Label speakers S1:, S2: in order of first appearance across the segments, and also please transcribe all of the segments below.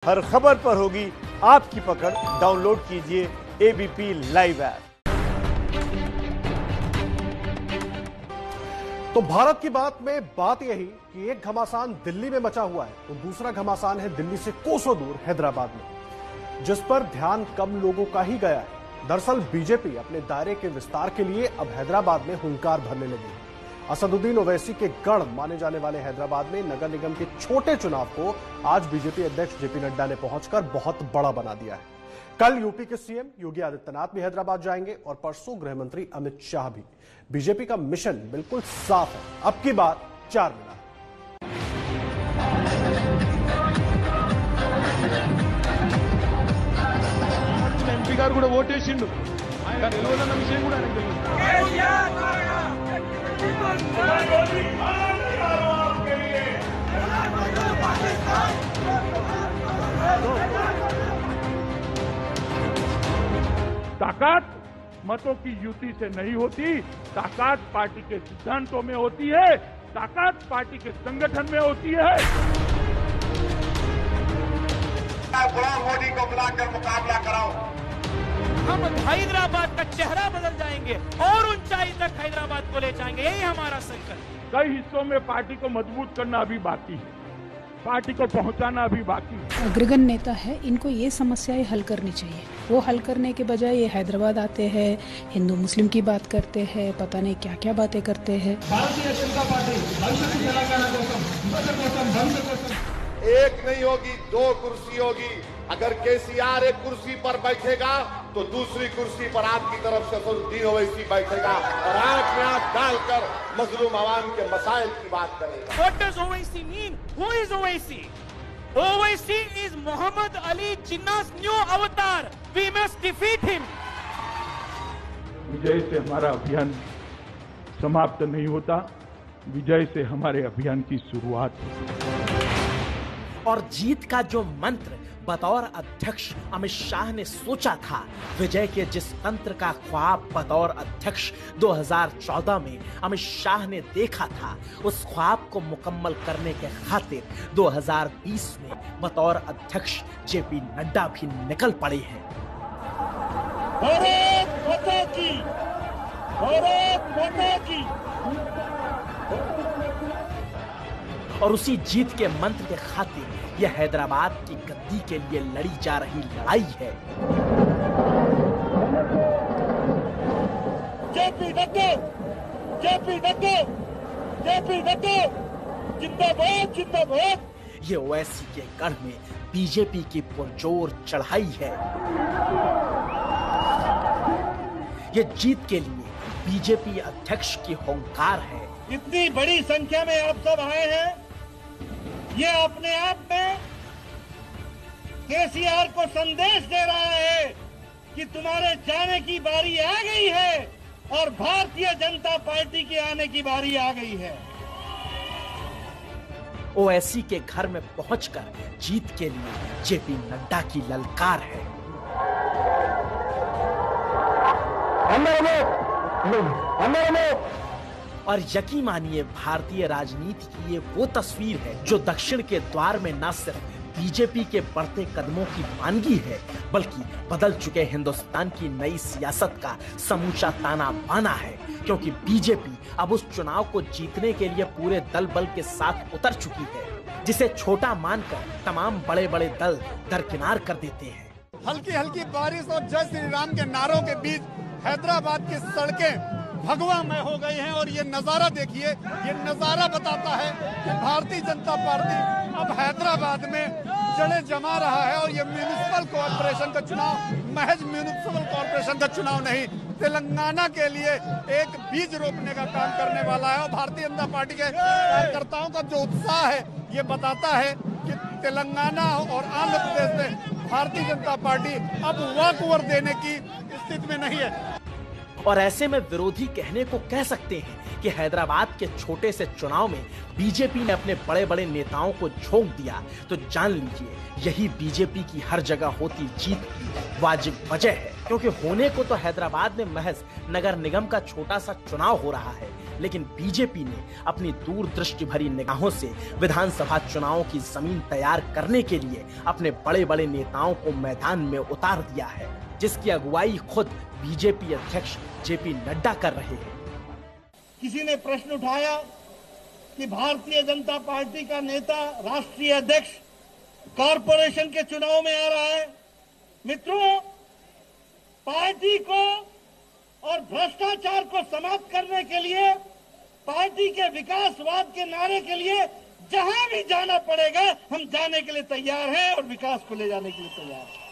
S1: हर खबर पर होगी आपकी पकड़। डाउनलोड कीजिए एबीपी लाइव ऐप।
S2: तो भारत की बात में बात यही कि एक घमासान दिल्ली में मचा हुआ है तो दूसरा घमासान है दिल्ली से कोसों दूर हैदराबाद में, जिस पर ध्यान कम लोगों का ही गया है। दरअसल बीजेपी अपने दायरे के विस्तार के लिए अब हैदराबाद में हुंकार भरने लगी है। असदुद्दीन ओवैसी के गढ़ माने जाने वाले हैदराबाद में नगर निगम के छोटे चुनाव को आज बीजेपी अध्यक्ष जेपी नड्डा ने पहुंचकर बहुत बड़ा बना दिया है। कल यूपी के सीएम योगी आदित्यनाथ भी हैदराबाद जाएंगे और परसों गृह मंत्री अमित शाह भी। बीजेपी का मिशन बिल्कुल साफ है, अब की बात 4 मिनट।
S3: ఎంపీ గారు కూడా ఓటేసిండు ఆయన నిలవదన్న విషయం కూడా ఆయనకు తెలియదు। ताकत मतों की युति से नहीं होती, ताकत पार्टी के सिद्धांतों में होती है, ताकत पार्टी के संगठन में होती है।
S4: गुलाम मोदी को बुलाकर मुकाबला कराओ।
S5: हम हैदराबाद का चेहरा बदल जाएंगे और ऊंचाई तक हैदराबाद को ले जाएंगे, यही हमारा संकल्प।
S3: कई हिस्सों में पार्टी को मजबूत करना अभी बाकी है, पार्टी को पहुंचाना अभी बाकी है।
S6: अग्रगण्य नेता है, इनको ये समस्याएं हल करनी चाहिए। वो हल करने के बजाय ये हैदराबाद आते हैं, हिंदू मुस्लिम की बात करते हैं, पता नहीं क्या क्या बातें करते हैं।
S4: भारतीय जनता पार्टी एक नहीं होगी, 2 कुर्सी होगी। अगर केसीआर एक कुर्सी पर बैठेगा तो दूसरी कुर्सी पर आपकी तरफ से असदुद्दीन ओवैसी बैठेगा और आंख में आंख डालकर मजलूम आवाम के मसाइल की बात करेगा।
S5: What does Owaisi mean? Who is Owaisi? Owaisi is Muhammad Ali Jinnah's new avatar. We must defeat him.
S3: विजय से हमारा अभियान समाप्त नहीं होता, विजय से हमारे अभियान की शुरुआत होती।
S7: और जीत का जो मंत्र बतौर अध्यक्ष अमित शाह ने सोचा था, विजय के जिस तंत्र का ख्वाब बतौर अध्यक्ष 2014 में अमित शाह ने देखा था, उस ख्वाब को मुकम्मल करने के खातिर 2020 में बतौर अध्यक्ष जेपी नड्डा भी निकल पड़े हैं।
S4: भारत माता की, भारत माता की।
S7: और उसी जीत के मंत्र के खातिर यह हैदराबाद की गद्दी के लिए लड़ी जा रही लड़ाई है।
S4: JP Nadda, JP Nadda, JP Nadda, जिंदाबाद, जिंदाबाद।
S7: ये ओवैसी के गढ़ में बीजेपी की पुरजोर चढ़ाई है। ये जीत के लिए बीजेपी अध्यक्ष की हुंकार है।
S4: इतनी बड़ी संख्या में आप सब आए हैं, ये अपने आप में केसीआर को संदेश दे रहा है कि तुम्हारे जाने की बारी आ गई है और भारतीय जनता पार्टी के आने की बारी आ गई है।
S7: ओवैसी के घर में पहुंचकर जीत के लिए जेपी नड्डा की ललकार है। और यकीन मानिए, भारतीय राजनीति की ये वो तस्वीर है जो दक्षिण के द्वार में न सिर्फ बीजेपी के बढ़ते कदमों की मानगी है, बल्कि बदल चुके हिंदुस्तान की नई सियासत का समूचा ताना बाना है। क्योंकि बीजेपी अब उस चुनाव को जीतने के लिए पूरे दल बल के साथ उतर चुकी है, जिसे छोटा मानकर तमाम बड़े बड़े दल दरकिनार कर देते हैं।
S4: हल्की हल्की बारिश और जय श्री राम के नारों के बीच हैदराबाद की सड़कें भगवामय हो गई हैं और ये नजारा देखिए, ये नजारा बताता है कि भारतीय जनता पार्टी अब हैदराबाद में जड़ें जमा रहा है। और ये म्यूनिसिपल कॉर्पोरेशन का चुनाव महज म्यूनिसिपल कॉर्पोरेशन का चुनाव नहीं, तेलंगाना के लिए एक बीज रोपने का काम करने वाला है। और भारतीय जनता पार्टी के कार्यकर्ताओं का जो उत्साह है, ये बताता है कि तेलंगाना और आंध्र प्रदेश में भारतीय जनता पार्टी अब वॉकओवर देने की स्थिति में नहीं है।
S7: और ऐसे में विरोधी कहने को कह सकते हैं कि हैदराबाद के छोटे से चुनाव में बीजेपी ने अपने बड़े बड़े नेताओं को झोंक दिया, तो जान लीजिए यही बीजेपी की हर जगह होती जीत की वाजिब वजह है। क्योंकि होने को तो हैदराबाद में महज नगर निगम का छोटा सा चुनाव हो रहा है, लेकिन बीजेपी ने अपनी दूरदृष्टि भरी निगाहों से विधानसभा चुनावों की जमीन तैयार करने के लिए अपने बड़े बड़े नेताओं को मैदान में उतार दिया है, जिसकी अगुवाई खुद बीजेपी अध्यक्ष जेपी नड्डा कर रहे हैं।
S8: किसी ने प्रश्न उठाया कि भारतीय जनता पार्टी का नेता, राष्ट्रीय अध्यक्ष कॉरपोरेशन के चुनाव में आ रहा है। मित्रों, पार्टी को और भ्रष्टाचार को समाप्त करने के लिए, पार्टी के विकासवाद के नारे के लिए जहां भी जाना पड़ेगा हम जाने के लिए तैयार हैं और विकास को ले जाने के लिए तैयार हैं।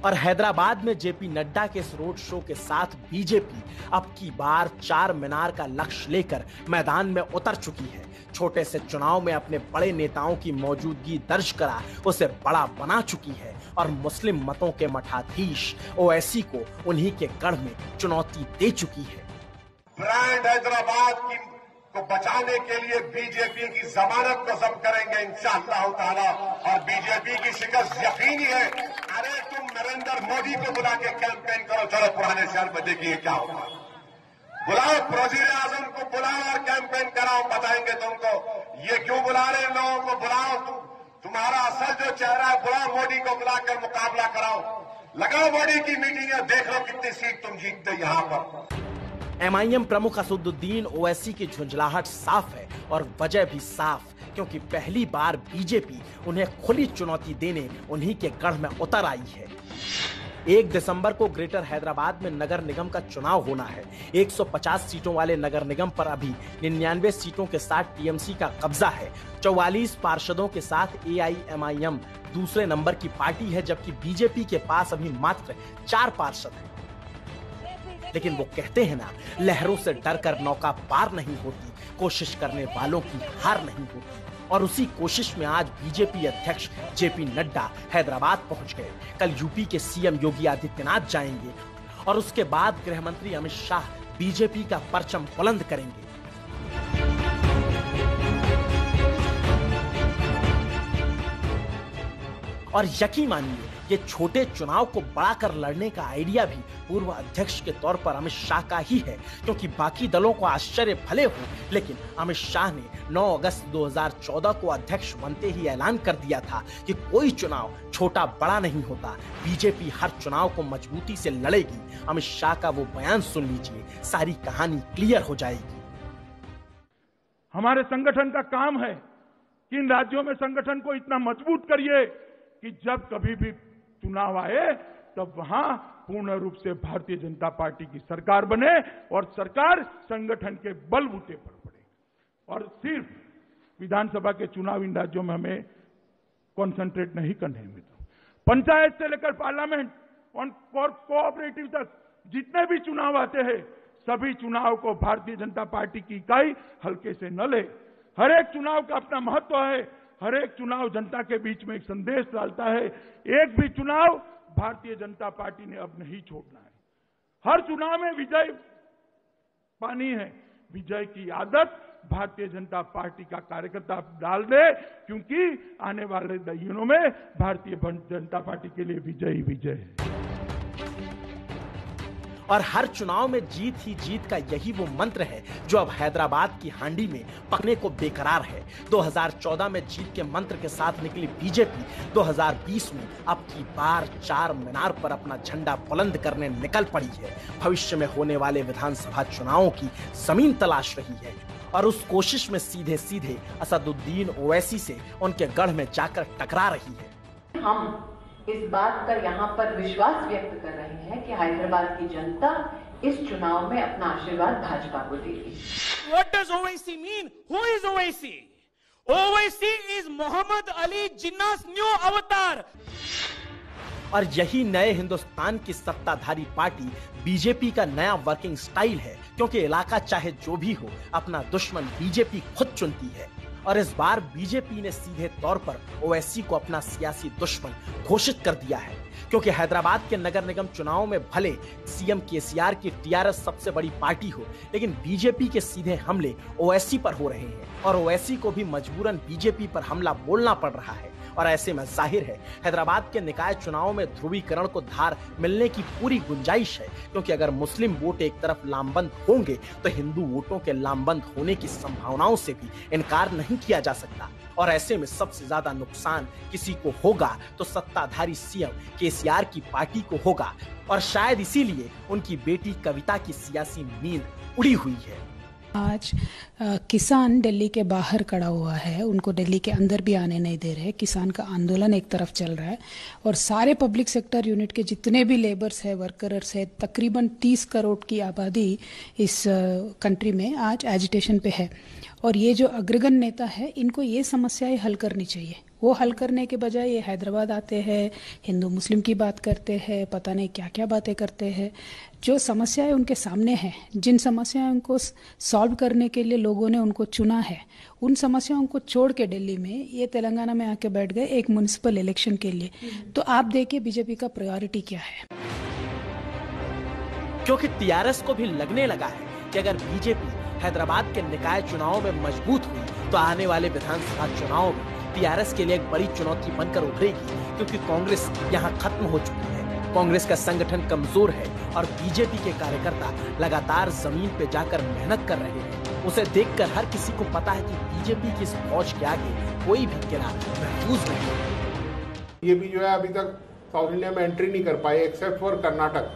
S7: और हैदराबाद में जेपी नड्डा के इस रोड शो के साथ बीजेपी अब की बार 4 मीनार का लक्ष्य लेकर मैदान में उतर चुकी है। छोटे से चुनाव में अपने बड़े नेताओं की मौजूदगी दर्ज करा उसे बड़ा बना चुकी है और मुस्लिम मतों के मठाधीश ओवैसी को उन्हीं के गढ़ में चुनौती दे चुकी है।
S9: ब्रांड हैदराबाद को बचाने के लिए बीजेपी की जमानत को जब्त करेंगे इंशाअल्लाह ताला, और बीजेपी की शिकस्त यकीनी है। अरे तुम नरेंद्र मोदी को बुला के कैंपेन करो, चलो पुराने शहर में देखिए क्या होगा। बुलाओ वजीर आजम को, बुलाओ और कैंपेन कराओ, बताएंगे तुमको। ये क्यों बुला रहे लोगों को, बुलाओ, तुम्हारा असल जो चेहरा है, बुलाओ मोदी को, बुलाकर मुकाबला कराओ, लगाओ मोदी की मीटिंग, देख लो कितनी सीट तुम जीतते यहां पर।
S7: एमआईएम प्रमुख असदुद्दीन ओवैसी की झुंझलाहट साफ है और वजह भी साफ, क्योंकि पहली बार बीजेपी उन्हें खुली चुनौती देने उन्हीं के गढ़ में उतर आई है। 1 दिसंबर को ग्रेटर हैदराबाद में नगर निगम का चुनाव होना है। 150 सीटों वाले नगर निगम पर अभी 99 सीटों के साथ टीएमसी का कब्जा है। 44 पार्षदों के साथ एआईएमआईएम दूसरे नंबर की पार्टी है, जबकि बीजेपी के पास अभी मात्र 4 पार्षद हैं। लेकिन वो कहते हैं ना, लहरों से डरकर नौका पार नहीं होती, कोशिश करने वालों की हार नहीं होती। और उसी कोशिश में आज बीजेपी अध्यक्ष जेपी नड्डा हैदराबाद पहुंच गए। कल यूपी के सीएम योगी आदित्यनाथ जाएंगे और उसके बाद गृह मंत्री अमित शाह बीजेपी का परचम बुलंद करेंगे। और यकीन मानिए, ये छोटे चुनाव को बड़ा कर लड़ने का आइडिया भी पूर्व अध्यक्ष के तौर पर अमित शाह का ही है, क्योंकि बाकी दलों को आश्चर्य भले हो, लेकिन अमित शाह ने 9 अगस्त 2014 को अध्यक्ष बनते ही ऐलान कर दिया था कि कोई चुनाव छोटा बड़ा नहीं होता, बीजेपी हर चुनाव को मजबूती से लड़ेगी। अमित शाह का वो बयान सुन लीजिए, सारी कहानी क्लियर हो जाएगी।
S3: हमारे संगठन का काम है कि इन राज्यों में संगठन को इतना मजबूत करिए कि जब कभी भी चुनाव आए तब वहां पूर्ण रूप से भारतीय जनता पार्टी की सरकार बने और सरकार संगठन के बलबूते पर पड़े। और सिर्फ विधानसभा के चुनाव इन राज्यों में हमें कॉन्सेंट्रेट नहीं करने हैं मित्रों। पंचायत से लेकर पार्लियामेंट और कोऑपरेटिव तक जितने भी चुनाव आते हैं, सभी चुनाव को भारतीय जनता पार्टी की इकाई हल्के से न ले। हर एक चुनाव का अपना महत्व है, हर एक चुनाव जनता के बीच में एक संदेश डालता है। एक भी चुनाव भारतीय जनता पार्टी ने अब नहीं छोड़ना है। हर चुनाव में विजय पानी है। विजय की आदत भारतीय जनता पार्टी का कार्यकर्ता डाल दे, क्योंकि आने वाले दिनों में भारतीय जनता पार्टी के लिए विजय ही विजय है।
S7: और हर चुनाव में जीत ही जीत का यही वो मंत्र है जो अब हैदराबाद की हांडी में पकने को बेकरार है। 2014 में जीत के मंत्र के साथ निकली बीजेपी 2020 में अब की बार 4 मीनार पर अपना झंडा बुलंद करने निकल पड़ी है। भविष्य में होने वाले विधानसभा चुनावों की जमीन तलाश रही है और उस कोशिश में सीधे सीधे असदुद्दीन ओवैसी से उनके गढ़ में जाकर टकरा रही है।
S10: हम इस बात का यहाँ पर विश्वास व्यक्त कर रहे हैं कि हैदराबाद की जनता इस चुनाव में अपना आशीर्वाद भाजपा को देगी।
S5: What does OIC mean? Who is OIC? OIC is Muhammad Ali Jinnah's new avatar.
S7: और यही नए हिंदुस्तान की सत्ताधारी पार्टी बीजेपी का नया वर्किंग स्टाइल है, क्योंकि इलाका चाहे जो भी हो, अपना दुश्मन बीजेपी खुद चुनती है। और इस बार बीजेपी ने सीधे तौर पर ओवैसी को अपना सियासी दुश्मन घोषित कर दिया है, क्योंकि हैदराबाद के नगर निगम चुनाव में भले सीएम केसीआर की टीआरएस सबसे बड़ी पार्टी हो, लेकिन बीजेपी के सीधे हमले ओवैसी पर हो रहे हैं और ओवैसी को भी मजबूरन बीजेपी पर हमला बोलना पड़ रहा है। और ऐसे में जाहिर है हैदराबाद के निकाय चुनाव में ध्रुवीकरण को धार मिलने की पूरी गुंजाइश है, क्योंकि अगर मुस्लिम वोट एक तरफ लामबंद होंगे तो हिंदू वोटों के लामबंद होने की संभावनाओं से भी इनकार नहीं किया जा सकता। और ऐसे में सबसे ज्यादा नुकसान किसी को होगा तो सत्ताधारी सीएम केसीआर की पार्टी को होगा, और शायद इसीलिए उनकी बेटी कविता की सियासी नींद उड़ी हुई है।
S6: आज किसान दिल्ली के बाहर खड़ा हुआ है, उनको दिल्ली के अंदर भी आने नहीं दे रहे। किसान का आंदोलन एक तरफ चल रहा है और सारे पब्लिक सेक्टर यूनिट के जितने भी लेबर्स है, वर्कर्स है, तकरीबन 30 करोड़ की आबादी इस कंट्री में आज एजिटेशन पे है। और ये जो अग्रगण्य नेता है, इनको ये समस्याएं हल करनी चाहिए। वो हल करने के बजाय ये हैदराबाद आते हैं, हिंदू मुस्लिम की बात करते हैं, पता नहीं क्या क्या बातें करते हैं। जो समस्याएं उनके सामने हैं, जिन समस्याओं को सॉल्व करने के लिए लोगों ने उनको चुना है, उन समस्याओं को छोड़ के दिल्ली में ये तेलंगाना में आके बैठ गए एक म्युनिसिपल इलेक्शन के लिए। तो आप देखिए बीजेपी का प्रायोरिटी क्या है।
S7: क्योंकि टीआरएस को भी लगने लगा है कि अगर बीजेपी हैदराबाद के निकाय चुनाव में मजबूत हुई तो आने वाले विधानसभा चुनाव में टीआरएस के लिए एक बड़ी चुनौती बनकर उभरेगी, क्योंकि कांग्रेस यहां खत्म हो चुकी है। कांग्रेस का संगठन कमजोर है और बीजेपी के कार्यकर्ता लगातार जमीन पे जाकर मेहनत कर रहे हैं। उसे देखकर हर किसी को पता है कि बीजेपी की इस फौज के आगे कोई भी किला महफूज नहीं है।
S11: ये भी जो है अभी तक साउथ इंडिया में एंट्री नहीं कर पाई एक्सेप्ट फॉर कर्नाटक,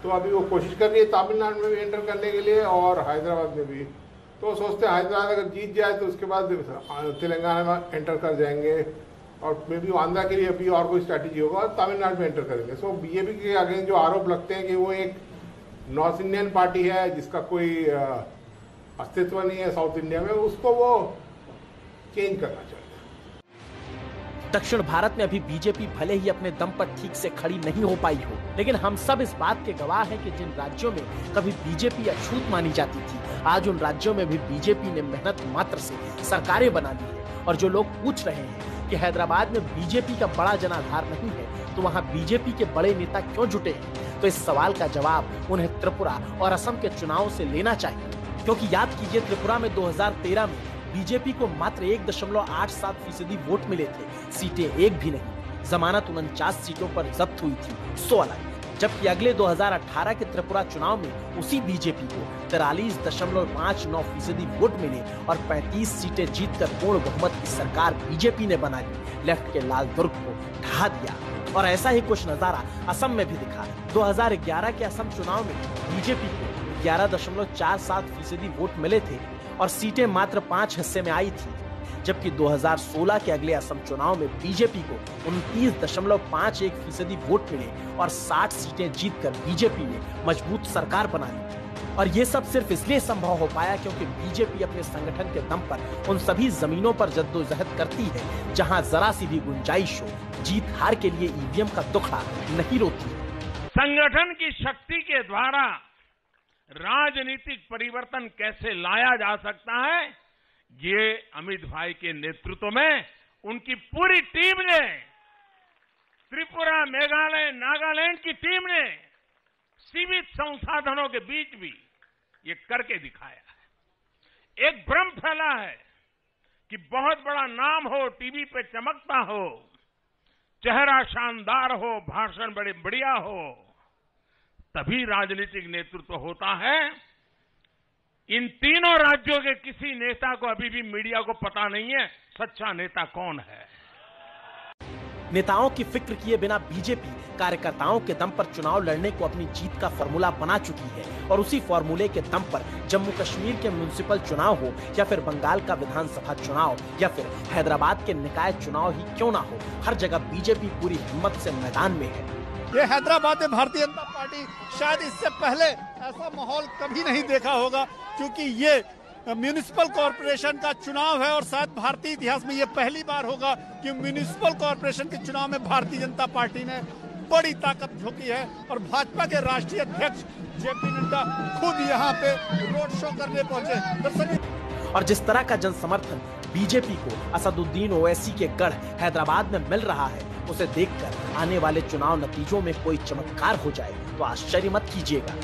S11: तो अभी वो कोशिश कर रही है तमिलनाडु में भी एंटर करने के लिए और हैदराबाद में भी। तो सोचते हैं हैदराबाद अगर जीत जाए तो उसके बाद तेलंगाना में एंटर कर जाएंगे और मे बी आंध्रा के लिए अभी और कोई स्ट्रैटेजी होगा और तमिलनाडु में एंटर करेंगे। सो बीजेपी के अगेंस्ट जो आरोप लगते हैं कि वो एक नॉर्थ इंडियन पार्टी है जिसका कोई अस्तित्व नहीं है साउथ इंडिया में, उसको वो चेंज करना चाहिए।
S7: दक्षिण भारत में अभी बीजेपी भले ही अपने दम पर ठीक से खड़ी नहीं हो पाई हो, लेकिन हम सब इस बात के गवाह हैं कि जिन राज्यों में कभी बीजेपी अछूत मानी जाती थी, आज उन राज्यों में भी बीजेपी ने मेहनत मात्र से सरकारें बना ली है। और जो लोग पूछ रहे हैं कि हैदराबाद में बीजेपी का बड़ा जनाधार नहीं है तो वहां बीजेपी के बड़े नेता क्यों जुटे हैं, तो इस सवाल का जवाब उन्हें त्रिपुरा और असम के चुनाव से लेना चाहिए। क्योंकि याद कीजिए, त्रिपुरा में 2013 में बीजेपी को मात्र 1.87% वोट मिले थे, सीटें एक भी नहीं। जमानत 49 सीटों पर जब्त हुई थी, 100 अलग। जबकि अगले 2018 के त्रिपुरा चुनाव में उसी बीजेपी को 43.59% वोट मिले और 35 सीटें जीतकर पूर्ण बहुमत की सरकार बीजेपी ने बना ली, लेफ्ट के लाल दुर्ग को ढहा दिया। और ऐसा ही कुछ नजारा असम में भी दिखा। 2011 के असम चुनाव में बीजेपी को 11.47% वोट मिले थे और सीटें मात्र 5 हिस्से में आई थी। जबकि 2016 के अगले असम चुनाव में बीजेपी को 29.51% वोट मिले और 60 सीटें जीतकर बीजेपी ने मजबूत सरकार बना ली। और ये सब सिर्फ इसलिए संभव हो पाया क्योंकि बीजेपी अपने संगठन के दम पर उन सभी जमीनों पर जद्दोजहद करती है जहां जरा सी भी गुंजाइश हो। जीत हार के लिए ईवीएम का दुखड़ा नहीं रोती है।
S3: संगठन की शक्ति के द्वारा राजनीतिक परिवर्तन कैसे लाया जा सकता है, ये अमित भाई के नेतृत्व में उनकी पूरी टीम ने, त्रिपुरा, मेघालय, नागालैंड की टीम ने सीमित संसाधनों के बीच भी ये करके दिखाया है। एक भ्रम फैला है कि बहुत बड़ा नाम हो, टीवी पे चमकता हो, चेहरा शानदार हो, भाषण बड़े बढ़िया हो, तभी राजनीतिक नेतृत्व होता है। इन तीनों राज्यों के किसी नेता को अभी भी मीडिया को पता नहीं है सच्चा नेता कौन है।
S7: नेताओं की फिक्र किए बिना बीजेपी कार्यकर्ताओं के दम पर चुनाव लड़ने को अपनी जीत का फॉर्मूला बना चुकी है और उसी फॉर्मूले के दम पर जम्मू कश्मीर के म्युनिसिपल चुनाव हो या फिर बंगाल का विधानसभा चुनाव या फिर हैदराबाद के निकाय चुनाव ही क्यों ना हो, हर जगह बीजेपी पूरी हिम्मत से मैदान में है।
S4: ये हैदराबाद में भारतीय जनता पार्टी शायद इससे पहले ऐसा माहौल कभी नहीं देखा होगा, क्योंकि ये म्युनिसिपल कॉर्पोरेशन का चुनाव है और शायद भारतीय इतिहास में ये पहली बार होगा कि म्युनिसिपल कॉर्पोरेशन के चुनाव में भारतीय जनता पार्टी ने बड़ी ताकत झोंकी है और भाजपा के राष्ट्रीय अध्यक्ष जेपी नड्डा खुद यहाँ पे रोड शो करने पहुंचे।
S7: और जिस तरह का जन समर्थन बीजेपी को असदुद्दीन ओवैसी के गढ़ हैदराबाद में मिल रहा है, उसे देखकर आने वाले चुनाव नतीजों में कोई चमत्कार हो जाए तो आश्चर्य मत कीजिएगा।